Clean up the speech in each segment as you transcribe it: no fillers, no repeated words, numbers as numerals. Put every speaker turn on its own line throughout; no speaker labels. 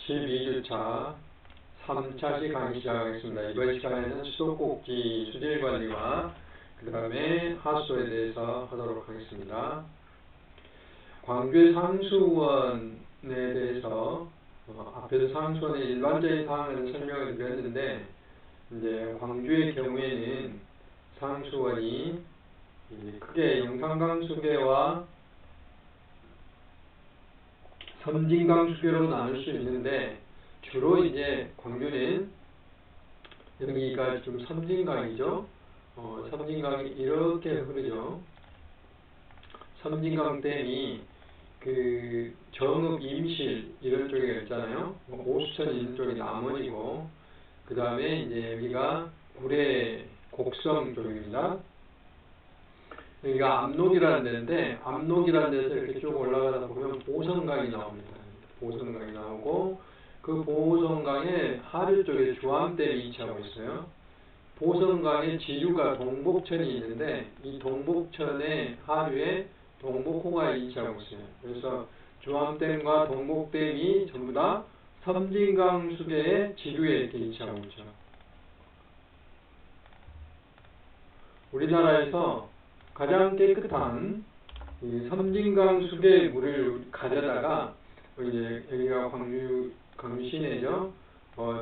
12주차 3차시 강의 시작하겠습니다. 이번 시간에는 수도꼭지 수질관리와 그 다음에 하수도에 대해서 하도록 하겠습니다. 광주의 상수원에 대해서 앞에서 상수원의 일반적인 사항을 설명을 드렸는데, 이제 광주의 경우에는 상수원이 크게 영산강수계와 섬진강수계로 나눌 수 있는데, 주로 이제 광주는 여기가 좀 섬진강이죠. 섬진강이 이렇게 흐르죠. 섬진강댐이 그 정읍, 임실 이런 쪽에 있잖아요. 오수천 있는 쪽이 남원이고, 그 다음에 이제 여기가 구례 곡성 쪽입니다. 여기가 압록이라는 데인데, 압록이라는 데서 이렇게 쭉 올라가다 보면 보성강이 나옵니다. 보성강이 나오고, 그 보성강의 하류 쪽에 주암댐이 위치하고 있어요. 보성강의 지류가 동복천이 있는데, 이 동복천의 하류에 동복호가 위치하고 있어요. 그래서 주암댐과 동복댐이 전부 다 섬진강 수계의 지류에 이렇게 위치하고 있죠. 우리나라에서 가장 깨끗한 이 섬진강 수계의 물을 가져다가, 이제 여기가 광주 시내죠.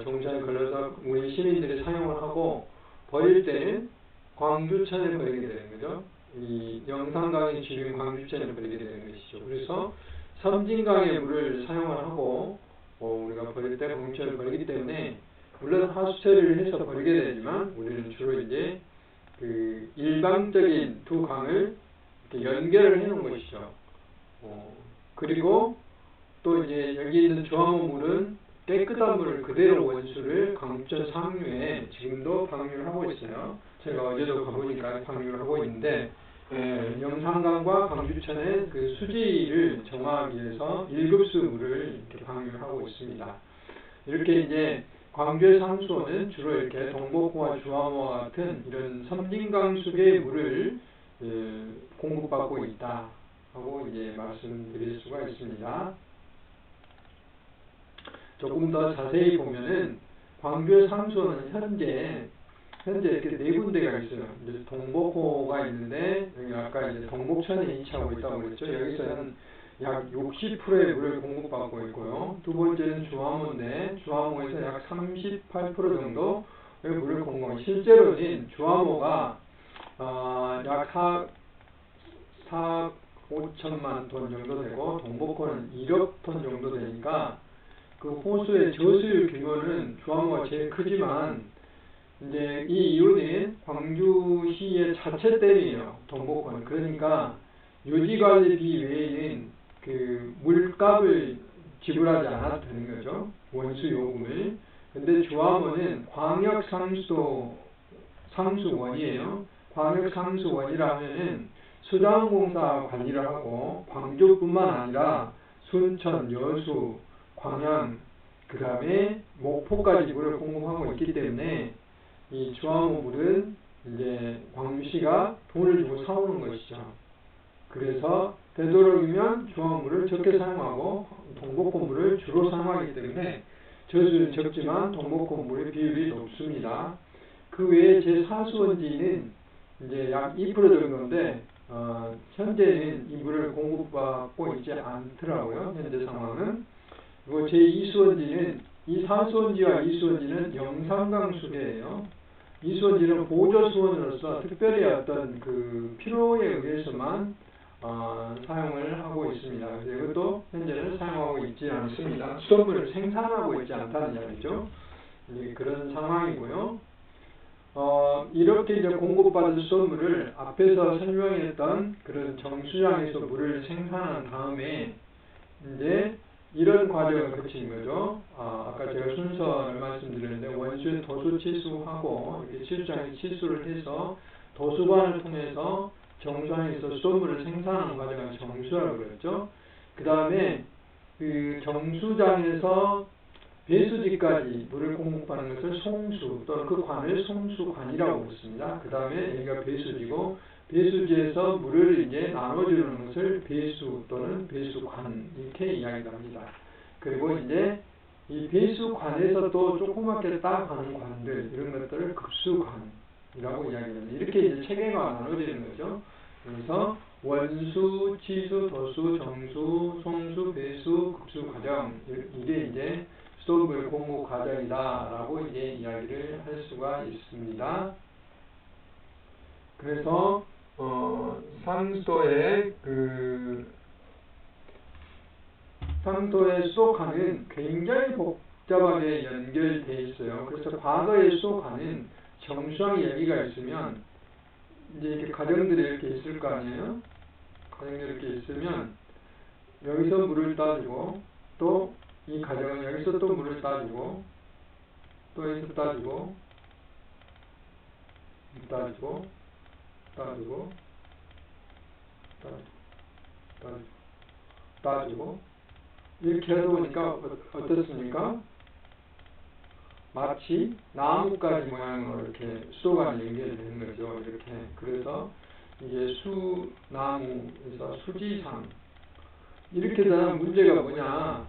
정차에 걸려서 우리 시민들이 사용을 하고, 버릴 때는 광주천에 버리게 되는 거죠. 이 영산강의 지류인 광주천에 버리게 되는 것이죠. 그래서 섬진강의 물을 사용을 하고, 우리가 버릴 때 광주천에 버리기 때문에, 물론 하수처리를 해서 버리게 되지만, 우리는 주로 이제 그 일방적인 두 강을 이렇게 연결을 해 놓은 것이죠. 그리고 또 이제 여기 있는 주암호 물은 깨끗한 물을 그대로 원수를 광주천 상류에 지금도 방류를 하고 있어요. 제가 어제도 가보니까 방류를 하고 있는데, 영산강과 광주천의 그 수지를 정화하기 위해서 1급수 물을 이렇게 방류를 하고 있습니다. 이렇게 이제 광주의 상수원은 주로 이렇게 동복호와 주암호와 같은 이런 섬진강 수계의 물을 공급받고 있다 하고 이제 말씀드릴 수가 있습니다. 조금 더 자세히 보면은 광주의 상수원은 현재 이렇게 네 군데가 있어요. 이제 동복호가 있는데, 여기 아까 이제 동복천에 위치하고 있다고 그랬죠. 여기서는 약 60%의 물을 공급받고 있고요. 두 번째는 주암호인데, 주암호에서 약 38% 정도 물을 공급하고, 실제로는 주암호가 약 4억 5천만 톤 정도 되고, 동복호는 1억 톤 정도 되니까, 그 호수의 저수율 규모는 주암호가 제일 크지만, 이제 이 이유는 광주시의 자체 댐이에요. 동복호는. 그러니까 유지관리비 외에는 그 물값을 지불하지 않아도 되는 거죠. 원수 요금을. 근데 주암호는 광역 상수원이에요. 광역 상수원이라면은 수자원공사 관리를 하고, 광주뿐만 아니라 순천, 여수, 광양, 그 다음에 목포까지 물을 공급하고 있기 때문에, 이 주암호 물은 이제 광주시가 돈을 주고 사오는 것이죠. 그래서 되도록이면 주암호 물을 적게 사용하고 동복호 물을 주로 사용하기 때문에 저수율이 적지만 동복호 물의 비율이 높습니다. 그 외에 제4수원지는 이제 약 2% 정도인데, 현재는 이 물을 공급받고 있지 않더라고요. 현재 상황은. 그리고 제2수원지는, 이 4수원지와 2수원지는 영산강 수계예요. 이수원지는 보조수원으로서 특별히 어떤 그 필요에 의해서만 사용을 하고 있습니다. 그래서 이것도 현재는 사용하고 있지 않습니다. 수돗물을 생산하고 있지 않다는 이야기죠. 그런 상황이고요. 이렇게 이제 공급받은 수돗물을 앞에서 설명했던 그런 정수장에서 물을 생산한 다음에 이제 이런 과정을 거치는 거죠. 아까 제가 순서를 말씀드렸는데, 원수에 도수 치수하고, 이렇게 치수장에 치수를 해서 도수관을 통해서 정수장에서 수돗물을 생산하는 과정을 정수라고 그랬죠. 그 다음에 그 정수장에서 배수지까지 물을 공급하는 것을 송수, 또는 그 관을 송수관이라고 그랬습니다. 그 다음에 여기가 배수지고, 배수지에서 물을 이제 나눠주는 것을 배수 또는 배수관 이렇게 이야기를 합니다. 그리고 이제 이 배수관에서 또 조그맣게 딱 하는 관들, 이런 것들을 급수관이라고 이야기합니다. 이렇게 이제 체계가 나눠지는 거죠. 그래서 원수, 치수, 도수, 정수, 송수, 배수, 급수 과정, 이게 이제 수돗물 공급 과정이다라고 이제 이야기를 할 수가 있습니다. 그래서 상수도의 수도관은 굉장히 복잡하게 연결되어 있어요. 그래서 과거의 수도관은 정수항이 여기가 있으면 이제 이렇게 가정들이 이렇게 있을 거 아니에요? 가정들이 이렇게 있으면 여기서 물을 따주고 또 이 가정은 여기서 또 물을 따주고 또 여기서 따주고 따주고 따주고 따주고 이렇게 하다 보니까 어떻습니까? 마치 나뭇가지 모양으로 이렇게 수도관이 연결되는 거죠. 이렇게. 그래서 이게 수나무에서 수지상. 이렇게 되면 문제가 뭐냐?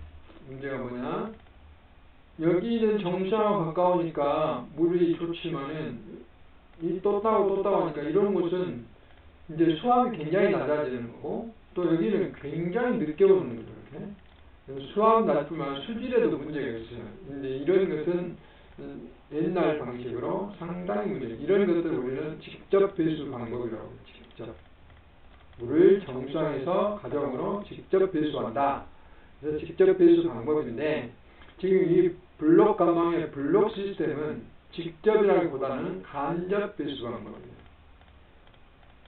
여기는 정수하고 가까우니까 물이 좋지만은 이 또 따고 하니까 이런 곳은 이제 수압이 굉장히 낮아지는 거고 또 여기는 굉장히 늦게 오는 거죠. 이렇게. 수압 낮으면 수질에도 문제가 있어요. 이제 이런 것은 옛날 방식으로 상당히 문제. 이런 것들을 우리는 직접 배수 방법이라고 해요. 직접 물을 정수항에서 가정으로 직접 배수한다. 그래서 직접 배수 방법인데 지금 이 블록 관망의 블록 시스템은 직접이라기보다는 간접 배수 방법이에요.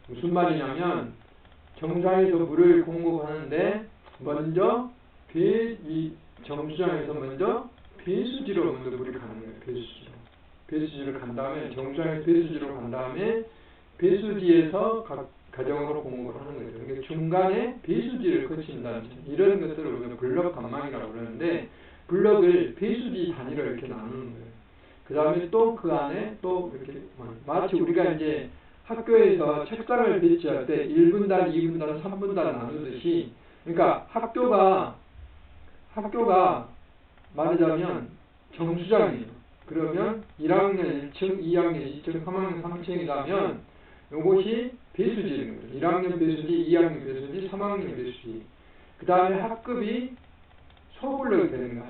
무슨 말이냐면 정수항에서 물을 공급하는데 먼저 이 정수장에서 먼저 배수지로 먼저 물이 가는 거예요. 배수지를 간 다음에 정수장에서 배수지로 간 다음에 배수지에서 가정으로 공급을 하는 거예요. 그러니까 중간에 배수지를 거친다는 이런 것들을 우리가 블럭 관망이라고 그러는데 블럭을 배수지 단위로 이렇게 나누는 거예요. 그 다음에 또 그 안에 또 이렇게 마치 우리가 이제 학교에서 책상을 배치할 때 1분단, 2분단, 3분단 나누듯이 그러니까 학교가 말하자면 정수장이에요. 그러면 1학년 1층, 2학년 2층, 3학년 3층이라면 이것이 배수지인 거예요. 1학년 배수지, 2학년 배수지, 3학년 배수지. 그 다음에 학급이 소블럭이 되는 거예요.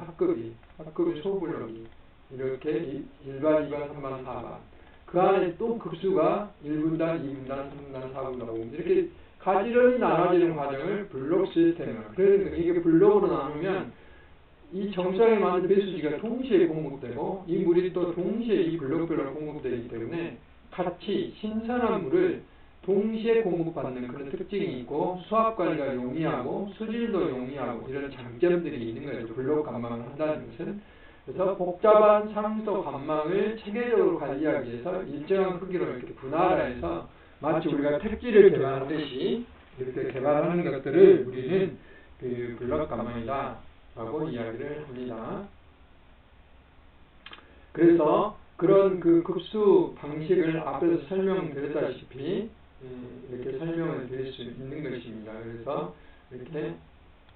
학급이 소블럭이. 이렇게 1반, 2반, 3반, 4반. 그 안에 또 급수가 1분단, 2분단, 3분단, 4분단, 이렇게 가지런히 나눠지는 과정을 블록 시스템이에요. 그러니까 이게 블록으로 나누면 이 정수장에 맞는 배수지가 동시에 공급되고 이 물이 또 동시에 이 블록별로 공급되기 때문에 같이 신선한 물을 동시에 공급받는 그런 특징이 있고 수압 관리가 용이하고 수질도 용이하고 이런 장점들이 있는 거죠. 블록 관망을 한다는 것은. 그래서 복잡한 상수도 관망을 체계적으로 관리하기 위해서 일정한 크기로 이렇게 분할해서 마치 우리가 택지를 개발하듯이 이렇게 개발하는 것들을 우리는 그 블록 관망이다 라고 이야기를 합니다. 그래서 그런 그 급수 방식을 앞에서 설명드렸다시피 이렇게 설명을 드릴 수 있는 것입니다. 그래서 이렇게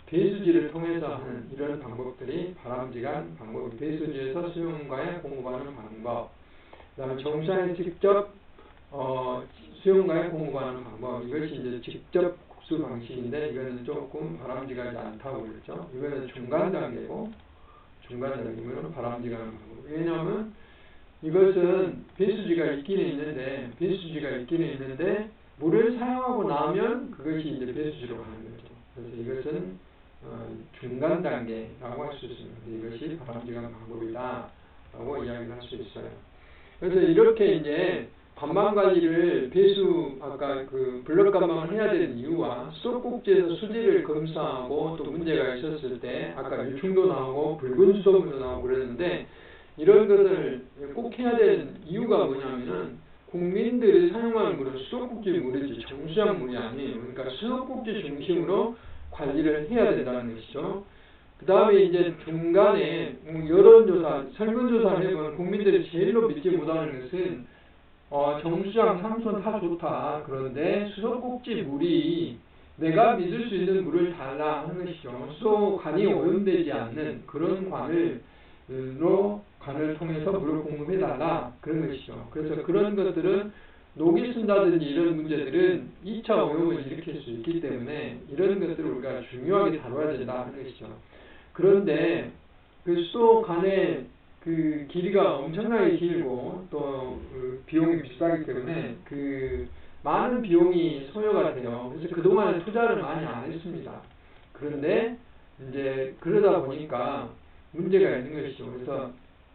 배수지를 통해서 하는 이런 방법들이 바람직한 방법, 배수지에서 수용과에 공급하는 방법, 그 다음에 정수장에 직접 수용과에 공급하는 방법, 이것이 이제 직접 급수 방식인데 이거는 조금 바람직하지 않다고 그랬죠. 이거는 중간 단계고 이거는 바람직한 방법. 왜냐하면 이것은 배수지가 있기는 있는데 물을 사용하고 나면 그것이 이제 배수지로 가는 거죠. 그래서 이것은 중간 단계라고 할 수 있습니다. 이것이 바람직한 방법이다 라고 이야기를 할 수 있어요. 그래서 이렇게 이제 관망 관리를 아까 그 블럭 관망을 해야 되는 이유와 수도꼭지에서 수질을 검사하고 또 문제가 있었을 때 아까 유충도 나오고 붉은 수돗물도 나오고 그랬는데 이런 것을 꼭 해야 되는 이유가 뭐냐면은 국민들이 사용하는 물은 수도꼭지 물이지 정수장 물이 아니에요. 그러니까 수도꼭지 중심으로 관리를 해야 된다는 것이죠. 그 다음에 이제 중간에 여론조사, 설문조사를 해보면 국민들이 제일로 믿지 못하는 것은 정수장 상수는 다 좋다. 그런데 수도꼭지 물이 내가 믿을 수 있는 물을 달라 하는 것이죠. 수도관이 오염되지 않는 그런 관을 관을 통해서 물을 공급해달라 그런 것이죠. 그래서 그런 것들은 녹이 쓴다든지 이런 문제들은 2차 오염을 일으킬 수 있기 때문에 이런 것들을 우리가 중요하게 다뤄야 된다 하는 것이죠. 그런데 그 수도 관의 그 길이가 엄청나게 길고 또 그 비용이 비싸기 때문에 그 많은 비용이 소요가 돼요. 그래서 그동안에 투자를 많이 안 했습니다. 그런데 이제 그러다 보니까 문제가 있는 것이죠. 그래서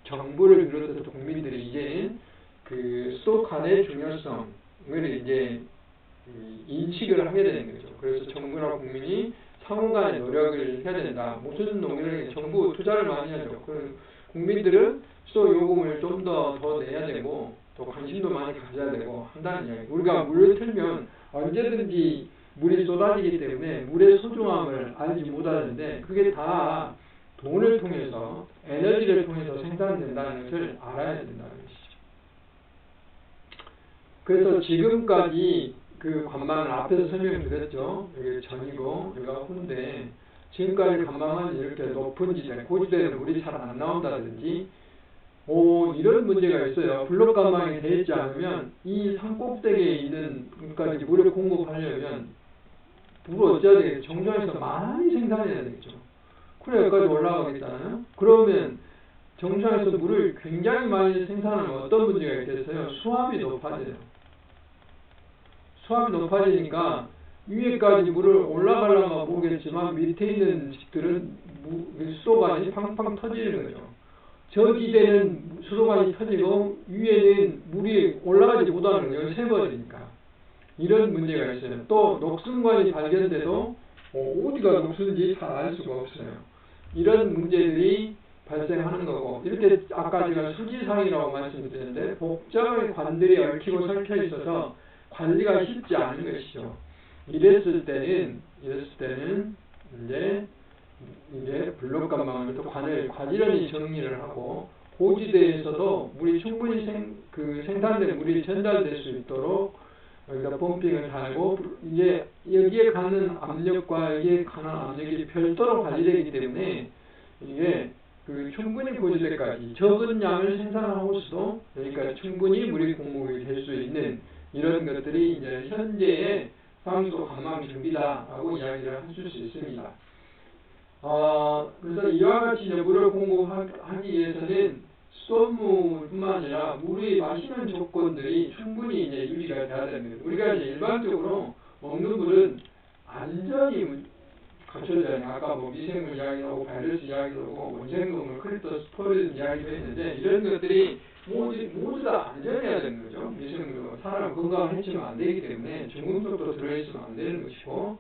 정부를 비롯해서 국민들이 이제는 그 수도 관의 중요성을 이제 인식을 하게 되는 거죠. 그래서 정부나 국민이 상호간의 노력을 해야 된다. 무슨 노력을 정부 투자를 많이 하죠. 국민들은 수도 요금을 좀 더 내야 되고 또 관심도 많이 가져야 되고 한다는 이야기. 우리가 물을 틀면 언제든지 물이 쏟아지기 때문에 물의 소중함을 알지 못하는데 그게 다 돈을 통해서 에너지를 통해서 생산된다는 것을 알아야 된다는 것이죠. 그래서 지금까지 그 관망을 앞에서 설명드렸죠. 여기 전이고 여기가 후인데 지금까지 관망은 이렇게 높은 지대, 고지대는 물이 잘 안 나온다든지 이런 문제가 있어요. 블록 관망이 되어 있지 않으면 이 산꼭대기에 있는 것까지 물을 공급하려면 물을 어찌해야 되겠죠? 정상에서 많이 생산해야 되겠죠. 그래 여기까지 올라가겠잖아요. 그러면 정상에서 물을 굉장히 많이 생산하면 어떤 문제가 있겠어요? 수압이 높아져요. 수압이 높아지니까 위에까지 물을 올라가려면 모르겠지만 밑에 있는 집들은 수도관이 팡팡 터지는 거죠. 저지대는 수도관이 터지고 위에는 물이 올라가지 못하는 거예요. 새버리니까. 이런 문제가 있어요. 또 녹슨관이 발견돼도 어디가 녹슨지 잘 알 수가 없어요. 이런 문제들이 발생하는 거고 이렇게 아까 제가 수지상이라고 말씀드렸는데 복잡한 관들이 얽히고 설켜 있어서 관리가 쉽지 않은 것이죠. 이랬을 때는 이제 블록 관망을 또 관을 과지런히 정리를 하고 고지대에서도 물이 충분히 생산된 물이 전달될 수 있도록 여기다 펌핑을 달고 이제 여기에 가는 압력과 여기에 가는 압력이 별도로 관리되기 때문에 이게 충분히 고지대까지 적은 양을 생산하고서도 그러니까 충분히 물이 공급이 될 수 있는 이런 것들이 이제 현재의 상수 관망 준비다라고 이야기를 하실 수 있습니다. 그래서 이와 같이 물을 공급하기 위해서는 수돗물뿐만 아니라 물이 마시는 조건들이 충분히 이제 유지가 돼야 됩니다. 우리가 이제 일반적으로 먹는 물은 안전이 갖춰져야 돼요. 아까 미생물 이야기도 하고 바이러스 이야기도 하고 원생동물 크립토스포리즘 이야기도 했는데 이런 것들이 모두 다 안전해야 되는 거죠. 미생물 사람 건강을 해치면 안 되기 때문에 중금속도 들어있으면 안 되는 것이고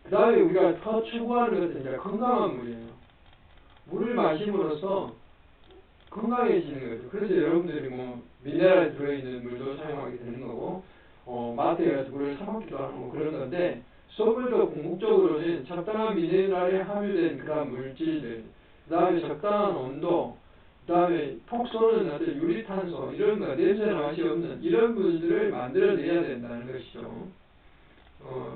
그 다음에 우리가 더 추구하는 것은 이제 건강한 물이에요. 물을 마심으로써 건강해지는 거죠. 그래서 여러분들이 미네랄이 들어있는 물도 사용하게 되는 거고 마트에 가서 물을 사 먹기도 하고 그런 건데 수돗물도 궁극적으로는 적당한 미네랄에 함유된 그런 물질들 그 다음에 적당한 온도 그 다음에 톡 쏘는 어떤 유리탄소 이런 거 냄새나 맛이 없는 이런 물들을 만들어내야 된다는 것이죠.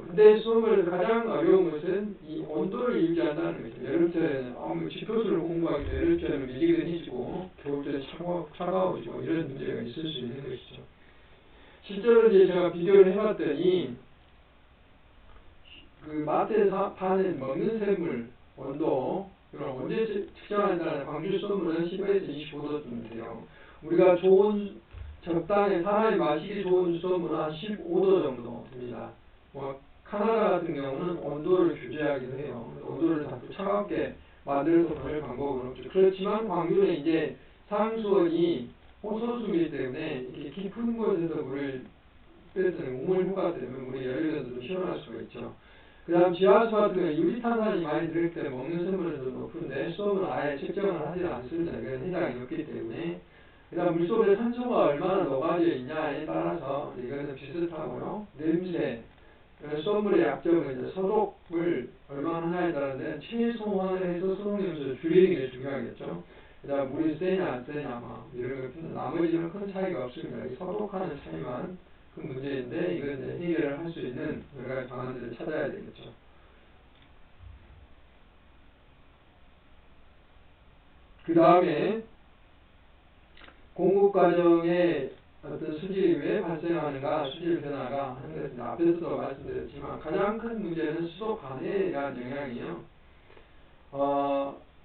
근데 수돗물에서 가장 어려운 것은 이 온도를 유지한다는 거죠. 여름철에는 지표수를 공부하기 때문에 여름철에는 미지근해지고 겨울철에 차가워지고 이런 문제가 있을 수 있는 것이죠. 실제로 이제 제가 비교를 해봤더니 그 마트에서 파는 먹는 샘물 온도 언제 측정한다는 광주 수돗물은 10에서 25도쯤 돼요. 우리가 좋은 적당히 사람이 마시기 좋은 수돗물은 한 15도 정도 됩니다. 카나다 같은 경우는 온도를 규제하기도 해요. 온도를 자꾸 차갑게 만들어서 보낼 방법은 없죠. 그렇지만 광주는 이제 상수원이 호소수이기 때문에 이렇게 깊은 곳에서 물을 빼서는 우물 효과 때문에 물이 열려서 시원할 수가 있죠. 그 다음 지하수 같은 경우는 유리탄산이 많이 들어있기 때문에 먹는 샘물은 좀 높은데 수돗물은 아예 측정을 하지 않습니다. 이건 해당이 없기 때문에 그 다음 물속에 산소가 얼마나 녹아져 있냐에 따라서 이거는 비슷하고요. 냄새 수돗물의 약점은 이제 소독을 얼마나 하냐에 따라서 최소한을 해서 소독냄새를 줄이는 게 중요하겠죠. 그 다음 물이 세냐 안 세냐 이런 것들은 나머지는 큰 차이가 없습니다. 이 소독하는 차이만 큰 문제인데 이건 이제 해결을 할 수 있는 여러 가지 방안들을 찾아야 되겠죠. 그 다음에 공급 과정에 어떤 수질이 왜 발생하는가, 수질 변화가 하는 것은 앞에서도 말씀드렸지만 가장 큰 문제는 수도 관해에 대한 영향이에요.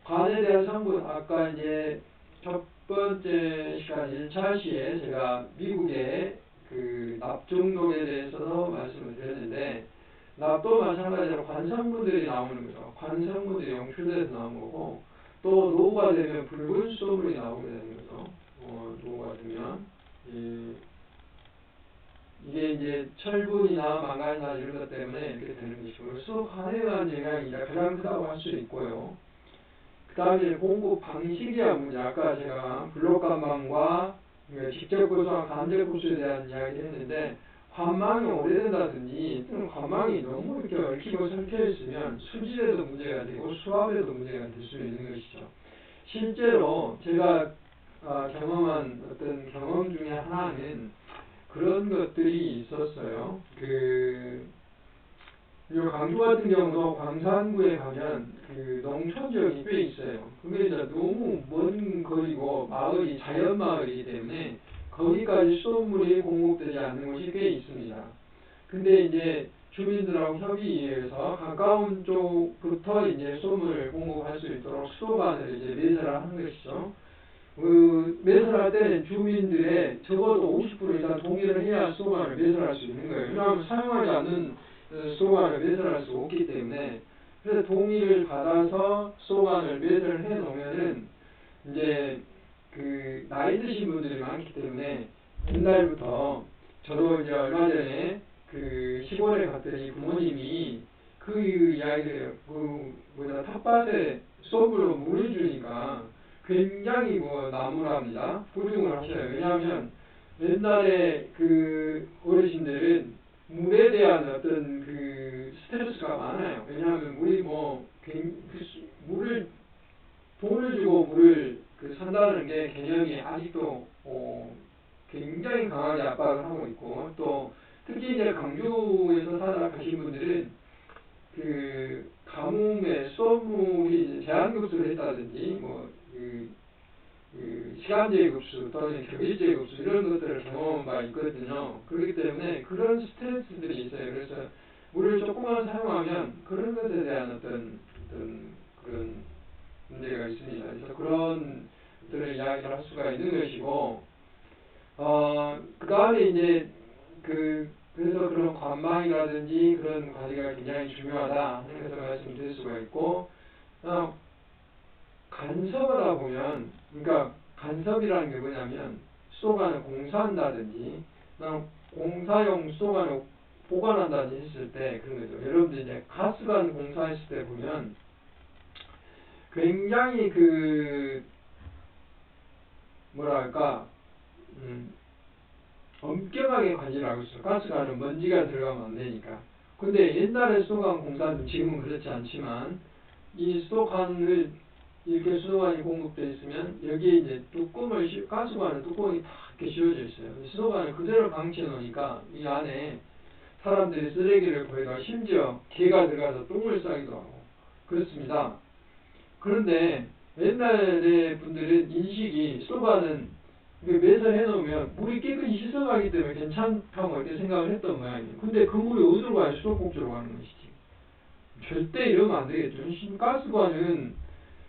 관에 대한 성분, 아까 이제 첫 번째 시간 1차 시에 제가 미국의 그 납중독에 대해서도 말씀을 드렸는데, 납도 마찬가지로 관성분들이 나오는 거죠. 관성분들이 영출돼서 나오는 거고, 또 노후가 되면 붉은 수돗물이 나오게 되는 거죠. 노후가 되면 이게 이제 철분이나 망간이나 이런 것 때문에 이렇게 되는 것이고, 수도 관에 대한 영향이 가장 크다고 할 수 있고요. 그 다음에 공급 방식이야 문제. 아까 제가 블록감망과 직접 고수와 간접 고수에 대한 이야기를 했는데, 관망이 오래된다든지 또는 관망이 너무 이렇게 얽히고 설켜 있으면 수질에도 문제가 되고 수압에도 문제가 될 수 있는 것이죠. 실제로 제가 경험한 어떤 경험 중에 하나는 그런 것들이 있었어요. 이 강주 같은 경우도 광산구에 가면 그 농촌 지역이 꽤 있어요. 그게 이제 너무 먼 거리고 마을이 자연 마을이기 때문에 거기까지 수돗물이 공급되지 않는 곳이 꽤 있습니다. 근데 이제 주민들하고 협의해서 가까운 쪽부터 이제 수돗물을 공급할 수 있도록 수도관을 이제 매설을 하는 것이죠. 매설할 때는 주민들의 적어도 50% 이상 동의를 해야 수도관을 매설할 수 있는 거예요. 왜냐하면 사용하지 않는 수도관을 매설할 수 없기 때문에. 그래서 동의를 받아서 수도관을 매설을 해 놓으면은 이제 그 나이 드신 분들이 많기 때문에 옛날부터 저도 이제 얼마 전에 그 시골에 갔더니 부모님이 그 이야기를 텃밭에 수돗물로 물을 주니까 굉장히 나무랍니다. 부중을 하셔요. 왜냐하면 옛날에 그 어르신들은 물에 대한 어떤 그 스트레스가 많아요. 왜냐하면 물을 돈을 주고 물을 산다는 게 개념이 아직도 굉장히 강하게 압박을 하고 있고, 또 특히 이제 강주에서 살아가신 분들은 그 가뭄에 수돗물이 제한급수를 했다든지 시간제 급수 또는 격일제 급수 이런 것들을 경험한 바 있거든요. 그렇기 때문에 그런 스트레스들이 있어요. 그래서 물을 조금만 사용하면 그런 것에 대한 어떤 그런 문제가 있습니다. 그래서 그런 것들을 이야기를 할 수가 있는 것이고, 그 다음에 이제 그래서 그런 관망이라든지 그런 관리가 굉장히 중요하다 하는 것을 말씀드릴 수가 있고, 간섭을 하다 보면, 그러니까 간섭이라는 게 뭐냐면 수도관을 공사한다든지 공사용 수도관을 보관한다든지 했을 때 그런 거죠. 여러분들 이제 가스관 공사했을 때 보면 굉장히 뭐랄까 엄격하게 관리를 하고 있어요. 가스관은 먼지가 들어가면 안 되니까. 근데 옛날에 수도관 공사는 지금은 그렇지 않지만 이 수도관을 이렇게 수도관이 공급되어 있으면 여기에 이제 가스관은 뚜껑이 다 이렇게 씌워져 있어요. 수도관을 그대로 방치해 놓으니까 이 안에 사람들이 쓰레기를 버리다가 심지어 개가 들어가서 똥을 싸기도 하고 그렇습니다. 그런데 옛날에 분들은 인식이 수도관은 매설해 놓으면 물이 깨끗이 희석하기 때문에 괜찮다고 이렇게 생각을 했던 모양이에요. 근데 그 물이 어디로 가요? 수도꼭지로 가는 것이지. 절대 이러면 안 되겠죠. 가스관은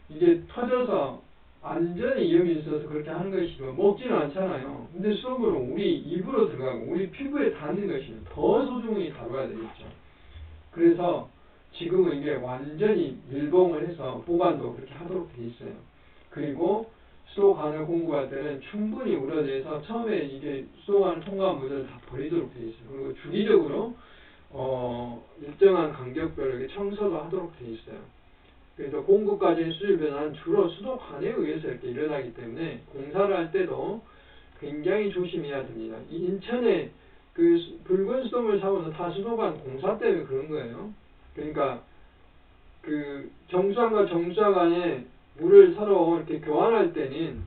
이게 터져서 안전에 위험이 있어서 그렇게 하는 것이고 먹지는 않잖아요. 근데 수돗물은 우리 입으로 들어가고 우리 피부에 닿는 것이 더 소중히 다뤄야 되겠죠. 그래서 지금은 이게 완전히 밀봉을 해서 보관도 그렇게 하도록 되어 있어요. 그리고 수도관을 공급할 때는 충분히 우려내서 처음에 이게 수도관을 통과한 물을 다 버리도록 되어 있어요. 그리고 주기적으로 일정한 간격별로 이렇게 청소도 하도록 되어 있어요. 그래서 공급 과정의 수질 변화는 주로 수도관에 의해서 이렇게 일어나기 때문에 공사를 할 때도 굉장히 조심해야 됩니다. 이 인천에 붉은 수돗물 사고는 다 수도관 공사 때문에 그런 거예요. 그러니까 정수관과 정수화 간에 물을 서로 이렇게 교환할 때는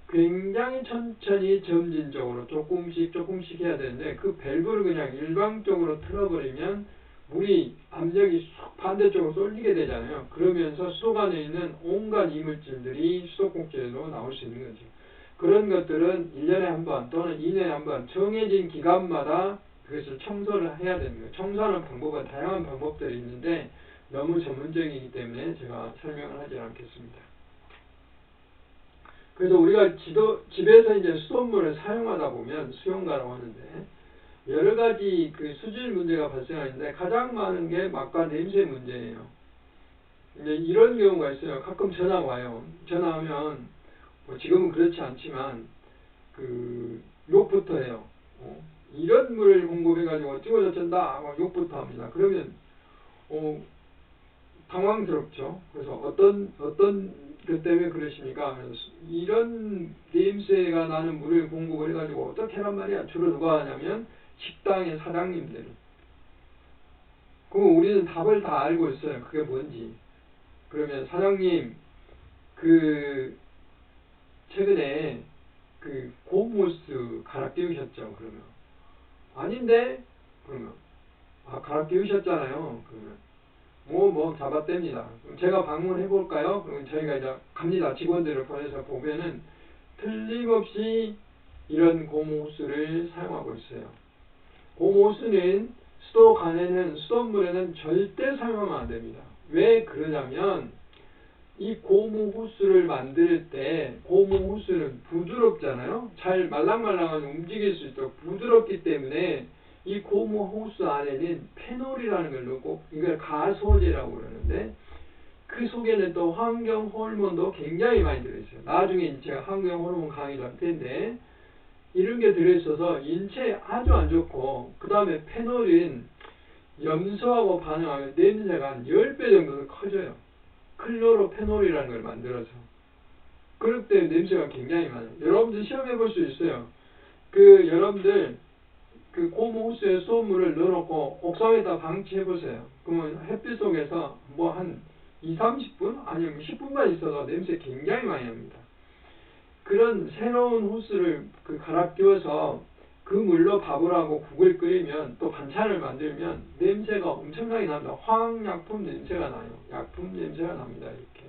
굉장히 천천히 점진적으로 조금씩 해야 되는데 그 밸브를 그냥 일방적으로 틀어버리면 물이 압력이 쑥 반대쪽으로 쏠리게 되잖아요. 그러면서 수도관에 있는 온갖 이물질들이 수도꼭지로 나올 수 있는 거죠. 그런 것들은 1년에 한 번 또는 2년에 한 번 정해진 기간마다 그것을 청소를 해야 되는 거예요. 청소하는 방법은 다양한 방법들이 있는데 너무 전문적이기 때문에 제가 설명을 하지 않겠습니다. 그래서 우리가 집에서 이제 수돗물을 사용하다 보면 수용가라고 하는데 여러 가지 그 수질 문제가 발생하는데 가장 많은 게 막과 냄새 문제예요. 이제 이런 경우가 있어요. 가끔 전화 와요. 전화하면 뭐 지금은 그렇지 않지만 그 욕부터 해요. 이런 물을 공급해가지고 어쩌고 저쩐다 하고 욕부터 합니다. 그러면 당황스럽죠. 그래서 어떤 그 때문에 그러십니까? 그래서 이런 냄새가 나는 물을 공급을 해가지고 어떻게 하란 말이야? 주로 누가 하냐면 식당의 사장님들. 그럼 우리는 답을 다 알고 있어요. 그게 뭔지. 그러면 사장님 그 최근에 그 고무호스 갈아 끼우셨죠? 그러면 아닌데? 그러면 갈아 끼우셨잖아요. 그러면 뭐 잡아댑니다. 그럼 제가 방문해 볼까요? 그럼 저희가 이제 갑니다. 직원들을 보내서 보면은 틀림없이 이런 고무호스를 사용하고 있어요. 고무호스는 수도관에는 수돗물에는 절대 사용하면 안 됩니다. 왜 그러냐면 이 고무호스를 만들 때 고무호스는 부드럽잖아요. 잘 말랑말랑하게 움직일 수 있도록 부드럽기 때문에 이 고무호스 안에는 페놀이라는 걸 넣고 이걸 가소제라고 그러는데 그 속에는 또 환경 호르몬도 굉장히 많이 들어있어요. 나중에 제가 환경 호르몬 강의도 할 텐데 이런 게 들어있어서 인체에 아주 안 좋고 그 다음에 페놀은 염소하고 반응하면 냄새가 한 10배 정도 더 커져요. 클로로페놀이라는 걸 만들어서. 그럴 때 냄새가 굉장히 많아요. 여러분들 시험해 볼 수 있어요. 여러분들 그 고무호스에 수돗물을 넣어놓고 옥상에다 방치해 보세요. 그러면 햇빛 속에서 뭐 한 20-30분? 아니면 10분만 있어도 냄새 굉장히 많이 납니다. 그런 새로운 호스를 갈아 끼워서 그 물로 밥을 하고 국을 끓이면 또 반찬을 만들면 냄새가 엄청나게 납니다. 화학약품 냄새가 나요. 약품 냄새가 납니다. 이렇게.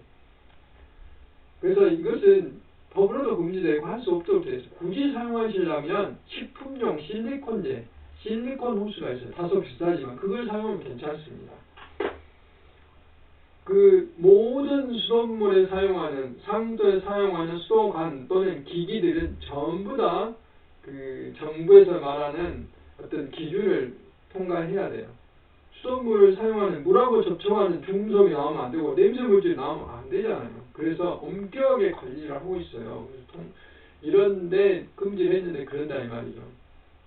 그래서 이것은 법으로도 금지되고 할 수 없도록 되어 있어요. 굳이 사용하시려면 식품용 실리콘제, 실리콘 호스가 있어요. 다소 비싸지만 그걸 사용하면 괜찮습니다. 그 모든 수돗물에 사용하는 상수도에 사용하는 수도관 또는 기기들은 전부 다 그 정부에서 말하는 어떤 기준을 통과해야 돼요. 수돗물을 사용하는 물하고 접촉하는 중금속이 나오면 안 되고 냄새 물질이 나오면 안 되잖아요. 그래서 엄격하게 관리를 하고 있어요. 이런데 금지를 했는데 그런다 이 말이죠.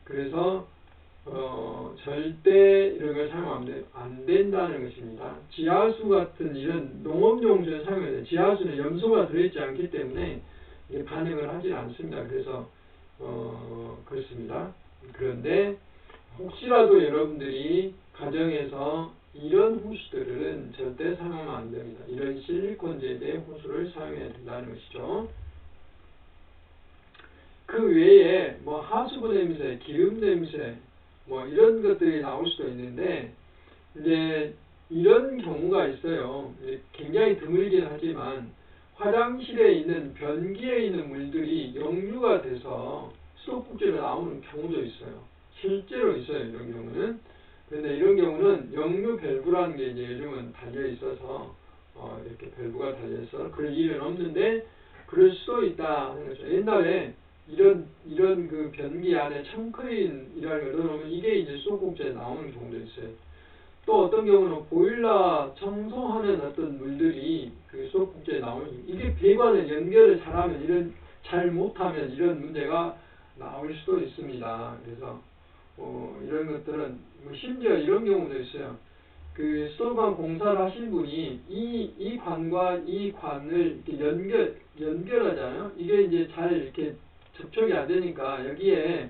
그래서 절대 이런 걸 사용하면 안 된다는 것입니다. 지하수 같은 이런 농업용수에 사용해야 돼요. 지하수는 염소가 들어있지 않기 때문에 이게 반응을 하지 않습니다. 그래서 그렇습니다. 그런데 혹시라도 여러분들이 가정에서 이런 호스들은 절대 사용하면 안 됩니다. 이런 실리콘 제대의 호스를 사용해야 된다는 것이죠. 그 외에 뭐 하수구 냄새, 기름 냄새 뭐 이런 것들이 나올 수도 있는데 이제 이런 경우가 있어요. 굉장히 드물긴 하지만 화장실에 있는 변기에 있는 물들이 역류가 돼서 수도꼭지로 나오는 경우도 있어요. 실제로 있어요. 이런 경우는. 그런데 이런 경우는 역류 밸브라는 게 이제 요즘은 달려 있어서 이렇게 밸브가 달려 있어서 그럴 일은 없는데 그럴 수도 있다 하는 거죠. 옛날에 이런 그 변기 안에 청크린이라는 걸 넣어놓으면 이게 이제 수도꼭지에 나오는 경우도 있어요. 또 어떤 경우는 보일러 청소하는 어떤 물들이 그 수도꼭지에 나오는 이게 배관을 연결을 잘하면 잘 못하면 이런 문제가 나올 수도 있습니다. 그래서 이런 것들은 심지어 이런 경우도 있어요. 그 수도관 공사를 하신 분이 이 관과 이 관을 이렇게 연결하잖아요. 이게 이제 잘 이렇게 접촉이 안 되니까 여기에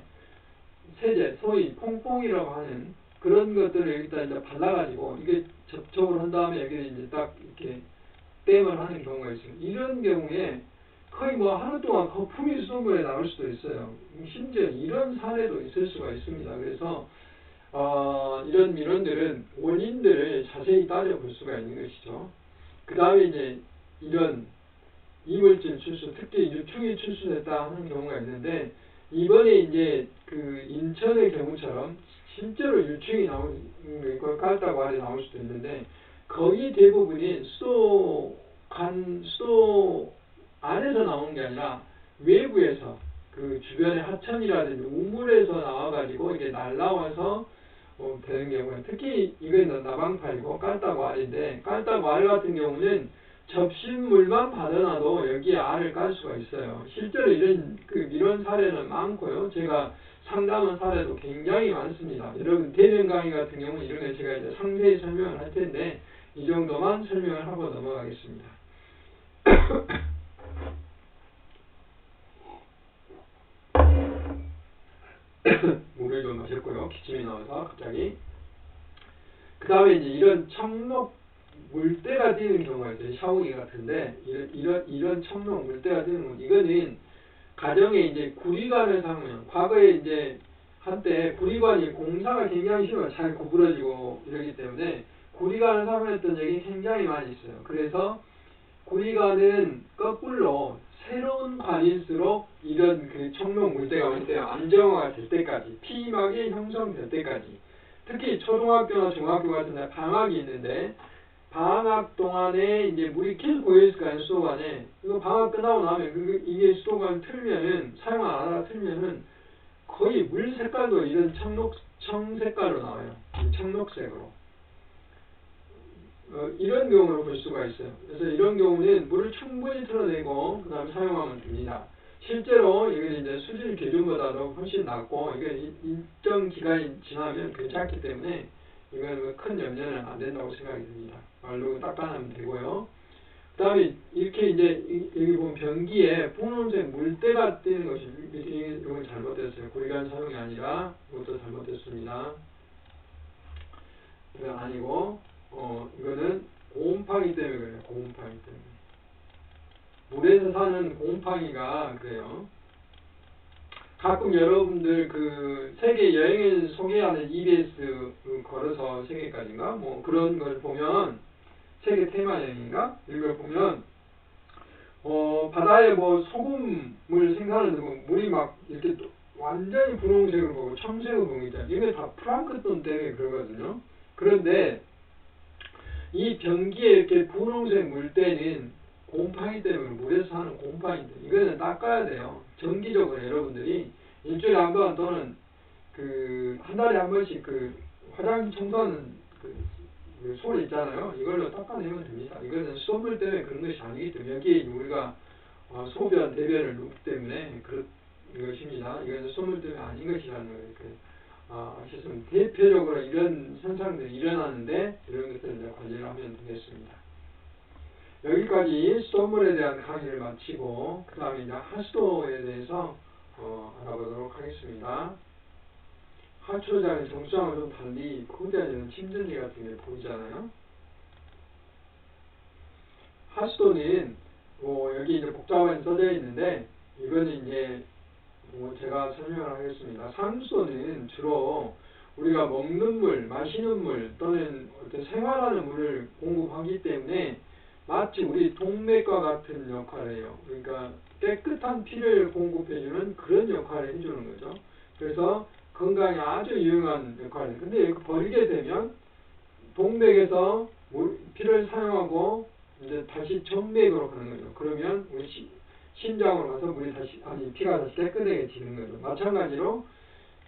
세제, 소위 퐁퐁이라고 하는 그런 것들을 여기다 이제 발라가지고 이게 접촉을 한 다음에 여기를 이제 딱 이렇게 댐을 하는 경우가 있어요. 이런 경우에 거의 뭐 하루 동안 거품이 수돗물에 나올 수도 있어요. 심지어 이런 사례도 있을 수가 있습니다. 그래서 이런 민원들은 원인들을 자세히 따져볼 수가 있는 것이죠. 그 다음에 이제 이런 이물질 출수, 특히 유충이 출수됐다 하는 경우가 있는데, 이번에 이제 그 인천의 경우처럼 실제로 유충이 나오는 걸 깔다고 아래 나올 수도 있는데, 거의 대부분이 수도 안에서 나오는 게 아니라 외부에서 그 주변의 하천이라든지 우물에서 나와가지고 이게 날라와서 되는 경우에, 특히 이건 나방파이고 깔따구 알인데, 깔따구 알 같은 경우는 접신물만 받아놔도 여기에 알을 깔 수가 있어요. 실제로 이런 사례는 많고요. 제가 상담한 사례도 굉장히 많습니다. 여러분 대면 강의 같은 경우는 이런 거 제가 이제 상세히 설명을 할 텐데, 이 정도만 설명을 하고 넘어가겠습니다. 물을 좀 마셨고요. 기침이 나와서 갑자기. 그 다음에 이제 이런 청록 물때가 뛰는 경우가 있어요. 샤워기 같은데 이런 청록 물때가 뛰는 거, 이거는 가정에 이제 구리관을 사용해요. 과거에 이제 한때 구리관이 공사가 굉장히 심해요. 잘 구부러지고 이러기 때문에 구리관을 사용했던 적이 굉장히 많이 있어요. 그래서 구리관은 거꾸로 새로운 관일수록 이런 그 청록 물때가 올 때 안정화가 될 때까지, 피막이 형성될 때까지, 특히 초등학교나 중학교 같은 데 방학이 있는데, 방학 동안에 이제 물이 계속 고여있을 거 아니에요, 수도관에. 이거 방학 끝나고 나면 이게 수도관 틀면은, 사용 안 하다가 틀면은 거의 물 색깔도 이런 청색깔로 나와요. 청록색으로. 이런 경우로 볼 수가 있어요. 그래서 이런 경우는 물을 충분히 틀어내고 그 다음에 사용하면 됩니다. 실제로 이게 이제 수질 기준보다도 훨씬 낮고, 이게 일정 기간이 지나면 괜찮기 때문에 이거는 큰 염려는 안 된다고 생각이 듭니다. 말로 닦아내면 되고요. 그 다음에 이렇게 이제 여기 보면 변기에 분홍색 물때가 뜨는 것이, 이건 잘못됐어요. 구리관 사용이 아니라 이것도 잘못됐습니다. 이건 아니고 이거는 곰팡이 때문에 그래요. 곰팡이 때문에. 물에서 사는 곰팡이가 그래요. 가끔 여러분들 그 세계 여행을 소개하는 EBS 걸어서 세계까지인가 뭐 그런 걸 보면, 세계 테마 여행인가 이런 걸 보면 바다에 뭐 소금물 생산하는데 물이 막 이렇게 완전히 분홍색으로 보고 청색으로 보고 있잖아요. 이게 다 플랑크톤 때문에 그러거든요. 그런데 이 변기에 이렇게 분홍색 물때는 곰팡이 때문에, 물에서 사는 곰팡이인데 이거는 닦아야 돼요. 정기적으로 여러분들이 일주일에 한 번 또는 한 달에 한 번씩 화장실 청소하는 그 솔 있잖아요. 이걸로 닦아내면 됩니다. 이거는 수돗물 때문에 그런 것이 아니기 때문에, 여기에 우리가 소변, 대변을 넣기 때문에 그런 것입니다. 이거는 수돗물 때문에 아닌 것이라는 걸 아시면 대표적으로 이런 현상들이 일어나는데, 이런 것들을 이제 관리를 하면 되겠습니다. 여기까지 수돗물에 대한 강의를 마치고 그 다음에 이제 하수도에 대해서 알아보도록 하겠습니다. 하수도장의 정수장과 좀 달리 거대한 침전지 같은 게 보이잖아요. 하수도는 여기 이제 복잡하게 써져 있는데, 이거는 이제 제가 설명을 하겠습니다. 상수도는 주로 우리가 먹는 물, 마시는 물 또는 어떤 생활하는 물을 공급하기 때문에 마치 우리 동맥과 같은 역할을 해요. 그러니까 깨끗한 피를 공급해주는 그런 역할을 해주는 거죠. 그래서 건강에 아주 유용한 역할을. 근데 이거 버리게 되면 동맥에서 피를 사용하고 이제 다시 정맥으로 가는 거죠. 그러면 우리 심장으로 가서 피가 다시 깨끗해지는 거죠. 마찬가지로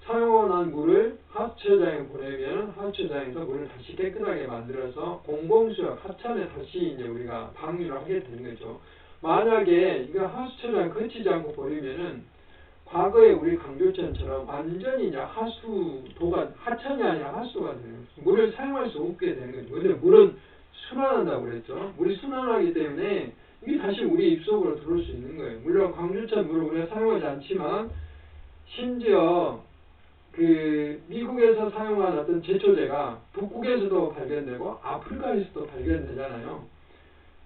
사용한 물을 하수처장에 보내면 하수처장에서 물을 다시 깨끗하게 만들어서 공공수역, 하천에 다시 이제 우리가 방류를 하게 되는 거죠. 만약에 이거 하수처장 거치지 않고 버리면은 과거에 우리 강조천처럼 완전히 이제 하천이 아니라 하수도가 되는 거죠. 물을 사용할 수 없게 되는 거죠. 근데 물은 순환한다고 그랬죠. 물이 순환하기 때문에 이게 다시 우리 입속으로 들어올 수 있는 거예요. 물론 강조천 물을 우리가 사용하지 않지만, 심지어 미국에서 사용한 어떤 제초제가 북극에서도 발견되고 아프리카에서도 발견되잖아요.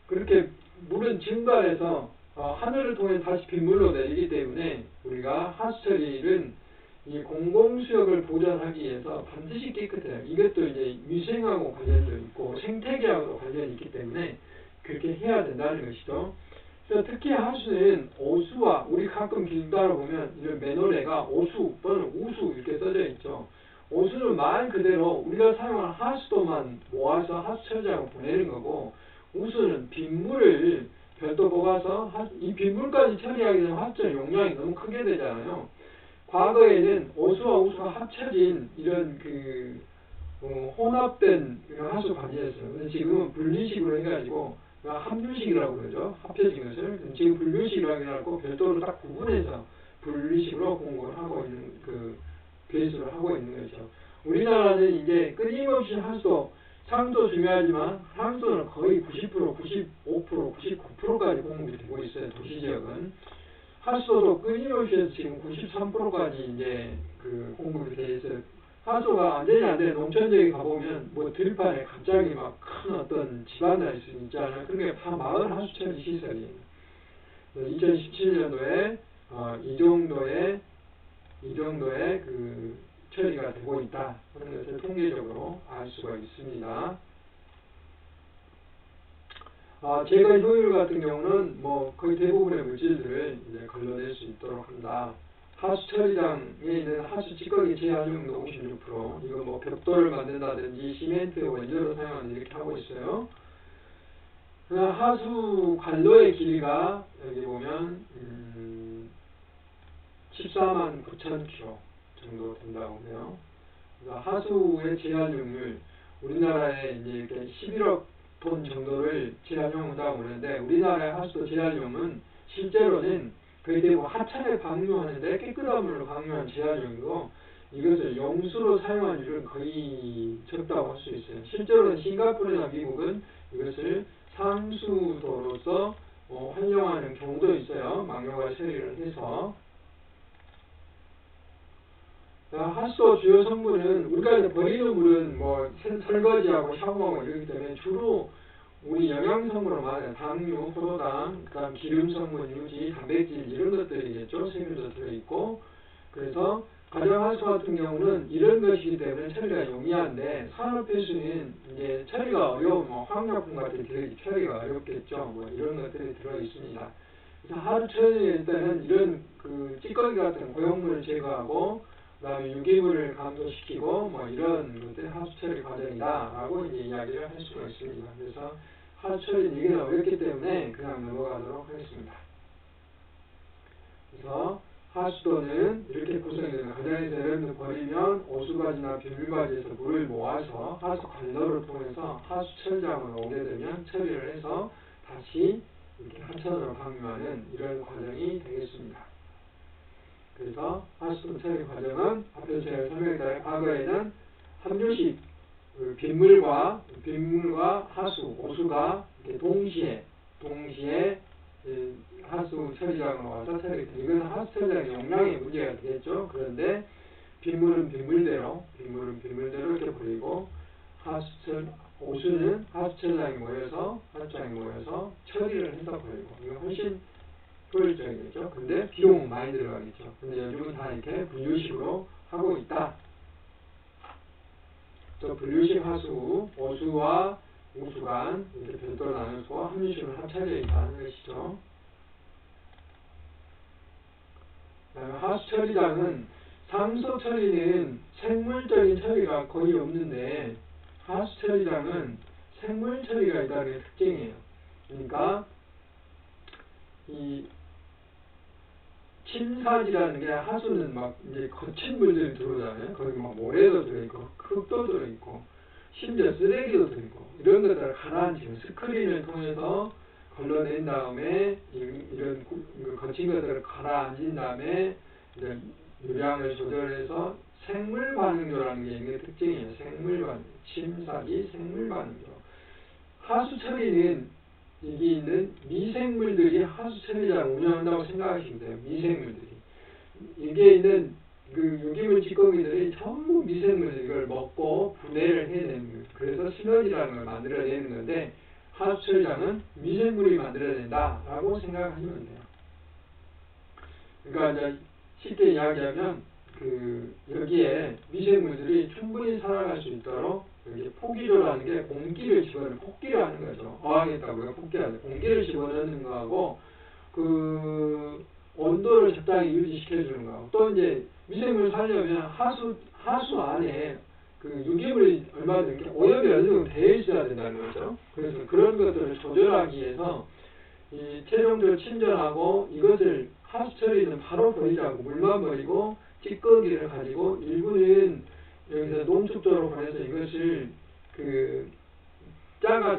그렇게 물은 증발해서 하늘을 통해 다시 빗물로 내리기 때문에 우리가 하수 처리는 이 공공수역을 보존하기 위해서 반드시 깨끗해요. 이것도 이제 위생하고 관련도 있고 생태계하고도 관련이 있기 때문에 그렇게 해야 된다는 것이죠. 그래서 특히 하수는 오수와 우리 가끔 길 따라 보면 이런 맨홀에가 오수 또는 우수 이렇게 써져 있죠. 오수는 말 그대로 우리가 사용한 하수도만 모아서 하수처리장으로 보내는 거고, 우수는 빗물을 별도 뽑아서 이 빗물까지 처리하기 전에 하수처리 용량이 너무 크게 되잖아요. 과거에는 오수와 우수가 합쳐진 이런 혼합된 하수 관리였어요. 근데 지금은 분리식으로 해가지고 함유식이라고 그러죠. 합쳐진 것을 지금 분류식이라고 해갖고 별도로 딱 구분해서 분리식으로 공급을 하고 있는 배수를 하고 있는 거죠. 우리나라는 이제 끊임없이 하수도, 상도 중요하지만 하수도는 거의 90%, 95%, 99%까지 공급이 되고 있어요. 도시지역은. 하수도도 끊임없이 해서 지금 93%까지 이제 공급이 돼 있어요. 하수도가 완전히 안 돼. 농촌 지역에 가보면 뭐 들판에 갑자기 막 큰 어떤 집안이 있잖아요. 그게 다 마을 하수처리 시설이에요. 2017년도에 이 정도의 처리가 되고 있다 하는 것을 통계적으로 알 수가 있습니다. 제거 효율 같은 경우는 뭐 거의 대부분의 물질들을 이제 걸러낼 수 있도록 한다. 하수 처리장에 있는 하수 찌꺼기 제한용도 56%. 이거 뭐 벽돌을 만든다든지 시멘트 원료로 사용하는 이렇게 하고 있어요. 하수 관로의 길이가 여기 보면 14만 9천 km 정도 된다고 해요. 하수의 제한용률, 우리나라에 이제 이렇게 11억 톤 정도를 제한용이라고 하는데, 우리나라의 하수도 제한용은 실제로는 거의 대부분 하천에 방류하는데 깨끗한 물로 방류한 제한용이고, 이것을 용수로 사용한 일은 거의 적다고 할 수 있어요. 실제로는 싱가포르나 미국은 이것을 상수도로서 활용하는 경우도 있어요. 망용과 처리를 해서. 하수도 주요 성분은 우리가 이제 버리는 물은 뭐 설거지하고 샤워하고 이러기 때문에 주로 우리 영양성분으로 말하는 당류, 포도당, 그다음 기름 성분, 유지, 단백질 이런 것들이겠죠. 세균도 들어있고. 그래서 가정하수 같은 경우는 이런 것이기 때문에 처리가 용이한데, 산업폐수는 이제 처리가 어려운 화학약품 같은 게 처리가 어렵겠죠. 뭐 이런 것들이 들어 있습니다. 그래서 하수 처리일 때는 이런 찌꺼기 같은 고용물을 제거하고, 그다음에 유기물을 감소시키고 뭐 이런 것들이 하수 처리 과정이다라고 이제 이야기를 할 수가 있습니다. 그래서 하수 처리는 이게 어렵기 때문에 그냥 넘어가도록 하겠습니다. 그래서 하수도는 이렇게 구성되는, 가정에서 여러분들 버리면 오수바지나 빗물바지에서 물을 모아서 하수 관로를 통해서 하수 처리장으로 오게 되면 처리를 해서 다시 이렇게 하천으로 방류하는 이런 과정이 되겠습니다. 그래서 하수도 처리 과정은 앞에서 제가 설명했다시피 과거에는 함유식 빗물과 하수, 오수가 이렇게 동시에 하수 처리장으로 와서 처리되죠. 이건 하수 처리장의 용량의 문제가 되겠죠. 그런데 빗물은 빗물대로 이렇게 버리고, 오수는 하수 처리장에 모여서 처리를 해서 버리고, 이건 훨씬 효율적이겠죠. 근데 비용은 많이 들어가겠죠. 근데 요즘은 다 이렇게 분류식으로 하고 있다. 또 분류식 하수, 오수와 우수간 이렇게 별도로 나눠서 함유식으로 합쳐져 있다는 것이죠. 하수 처리장은 상수 처리는 생물적인 처리가 거의 없는데, 하수 처리장은 생물 처리가 있다는 게 특징이에요. 그러니까 이 침사지라는 게, 하수는 막 이제 거친 물들이 들어오잖아요. 거기 막 모래도 들어있고 흙도 들어있고 심지어 쓰레기도 들어있고, 이런 것들을 가라앉히는 스크린을 통해서 걸러낸 다음에 이런 거친 것들을 가라앉힌 다음에 이제 유량을 조절해서 생물 반응조라는 게 있는 특징이에요. 생물 반응, 침사지 생물 반응조. 하수 처리는 여기 있는 미생물들이 하수 처리장을 운영한다고 생각하시면 돼요. 미생물들이. 여기에 있는 유기물 찌꺼기들이 전부 미생물들이 이걸 먹고 분해를 해내는 거예요. 그래서 시너지라는 걸 만들어내는 건데, 하수 처리장은 미생물이 만들어낸다라고 생각하시면 돼요. 그러니까 이제 쉽게 이야기하면 여기에 미생물들이 충분히 살아갈 수 있도록 여기 포기료라는 게 공기를 폭기를 하는 거죠. 어항에다가 폭기하죠. 공기를 집어넣는 거하고 온도를 적당히 유지시켜주는 거하고 또 이제 미생물을 살려면 하수 안에 유기물이 얼마든지 오염이 어느 정도 되어 있어야 된다는 거죠. 그래서 그런 것들을 조절하기 위해서 이 체종들 침전하고 이것을 하수 처리는 바로 버리지 않고 물만 버리고 찌꺼기를 가지고 일부는 여기서 농축조로 보내서 이것을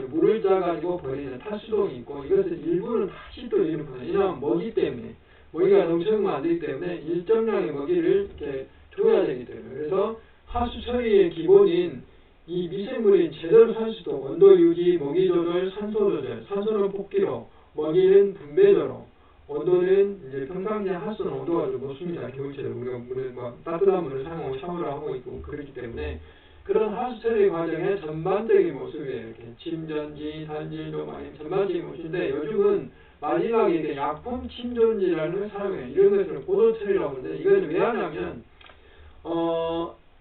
물을 짜가지고 버리는 탈수동이 있고 이것을 일부는 다시 또 이런 보내요. 왜냐하면 먹이 때문에 먹이가 넘쳐나면 안 되기 때문에 일정량의 먹이를 이렇게 줘야 되기 때문에 그래서 하수 처리의 기본인 이 미생물이 제대로 살 수 있도록 온도 유지, 먹이 조절, 산소 조절, 산소는 폭기로, 먹이는 분배도로, 온도는 이제 평상시에 하수는 온도가 좀 높습니다. 겨울철에 우리가 따뜻한 물을 사용하고 샤워를 하고 있고 그렇기 때문에 그런 하수 처리 과정의 전반적인 모습이에요. 이렇게 침전지, 단질도 많이 전반적인 모습인데 요즘은 마지막에 이렇게 약품 침전지라는 걸 사용해요. 이런 것을 고도 처리라고 하는데 이건 왜 하냐면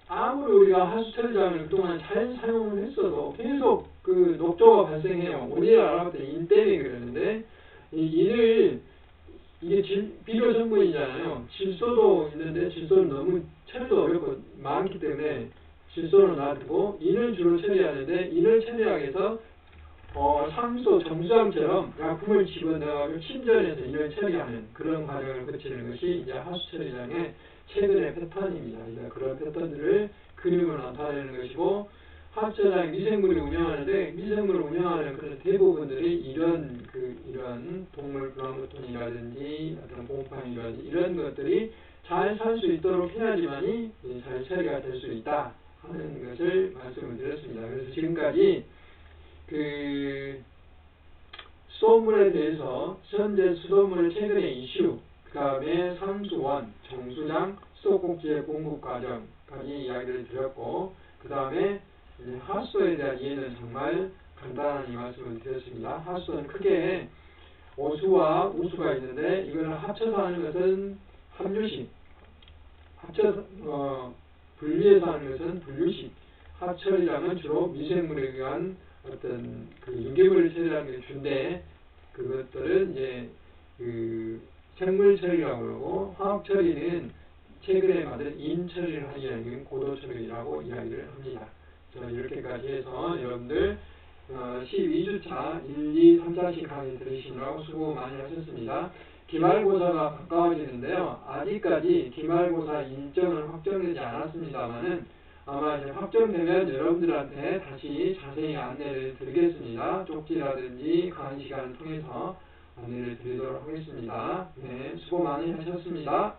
아무리 우리가 하수 처리장을 그동안 잘 사용을 했어도 계속 녹조가 발생해요. 원인을 알아봤더니 인 때문에 그러는데 이게 비료 성분이잖아요. 질소도 있는데 질소는 너무 처리도 어렵고 많기 때문에 질소를 놔두고 인을 주로 처리하는데 인을 처리하기 위해서 상수, 정수장처럼 약품을 집어넣어가지고 침전해서 인을 처리하는 그런 과정을 거치는 것이 이제 하수 처리장의 최근의 패턴입니다. 그런 패턴들을 그림으로 나타내는 것이고 하수 처리장 미생물이 운영하는데 미생물을 운영하는 그런 대부분들이 이런 동물 플랑크톤이라든지 어떤 곰팡이라든지 이런 것들이 잘 살 수 있도록 해야지만이 잘 처리가 될 수 있다 하는 것을 말씀을 드렸습니다. 그래서 지금까지 수돗물에 대해서 현재 수돗물의 최근의 이슈, 그 다음에 상수원, 정수장, 수도꼭지의 공급 과정까지 이야기를 드렸고, 그 다음에 하수도에 대한 이해는 정말 간단히 말씀을 드렸습니다. 하수도는 크게 오수와 우수가 있는데 이걸 합쳐서 하는 것은 합류식, 분리해서 하는 것은 분류식. 하처리장은 주로 미생물에 의한 어떤 유기물을 처리하는 게 주인데 그것들은 이제 생물 처리라고 그러고 화학 처리는 최근에 만든 인 처리를 하기 위한 고도 처리라고 이야기를 합니다. 이렇게까지 해서 여러분들 12주차 1, 2, 3, 4씩 강의 들으시느라고 수고 많이 하셨습니다. 기말고사가 가까워지는데요. 아직까지 기말고사 일정은 확정되지 않았습니다만은 아마 이제 확정되면 여러분들한테 다시 자세히 안내를 드리겠습니다. 쪽지라든지 강의 시간을 통해서 안내를 드리도록 하겠습니다. 네, 수고 많이 하셨습니다.